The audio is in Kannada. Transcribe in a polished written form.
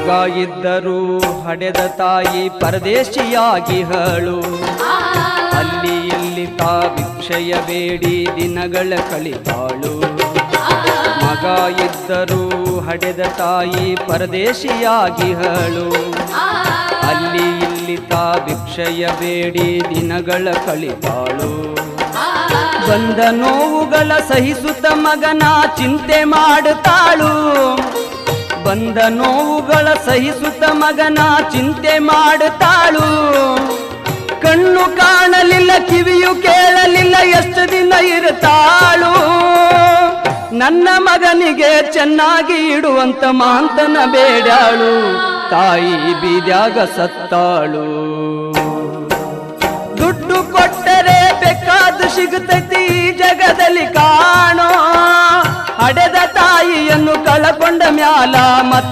ಮಗ ಇದ್ದರೂ ಹಡೆದ ತಾಯಿ ಪರದೇಶಿಯಾಗಿಹಳು. ಅಲ್ಲಿ ಇಲ್ಲಿ ತಾ ಭಿಕ್ಷೆಯ ಬೇಡಿ ದಿನಗಳ ಕಳಿತಾಳು. ಮಗ ಇದ್ದರೂ ಹಡೆದ ತಾಯಿ ಪರದೇಶಿಯಾಗಿಹಳು. ಅಲ್ಲಿ ಇಲ್ಲಿ ತಾ ಭಿಕ್ಷೆಯ ಬೇಡಿ ದಿನಗಳ ಕಳಿತಾಳು. ಬಂದ ನೋವುಗಳ ಸಹಿಸುತ್ತ ಮಗನ ಚಿಂತೆ ಮಾಡುತ್ತಾಳು. ಬಂದ ನೋವುಗಳ ಸಹಿಸುತ್ತ ಮಗನ ಚಿಂತೆ ಮಾಡುತ್ತಾಳು. ಕಣ್ಣು ಕಾಣಲಿಲ್ಲ, ಕಿವಿಯು ಕೇಳಲಿಲ್ಲ, ಎಷ್ಟು ದಿನ ಇರುತ್ತಾಳು. ನನ್ನ ಮಗನಿಗೆ ಚೆನ್ನಾಗಿ ಇಡುವಂತ ಮಾಂತನ ಬೇಡಾಳು. ತಾಯಿ ಬೀದ್ಯಾಗ ಸತ್ತಾಳು. ದುಡ್ಡು ಕೊಟ್ಟರೆ ಬೇಕಾದ್ದು ಸಿಗುತ್ತೈತಿ ಈ ಜಗದಲ್ಲಿ ಕಾಣೋ. ಹಡೆದ ತಾಯಿಯನ್ನು ಕಳಕೊಂಡ ಮ್ಯಾಲ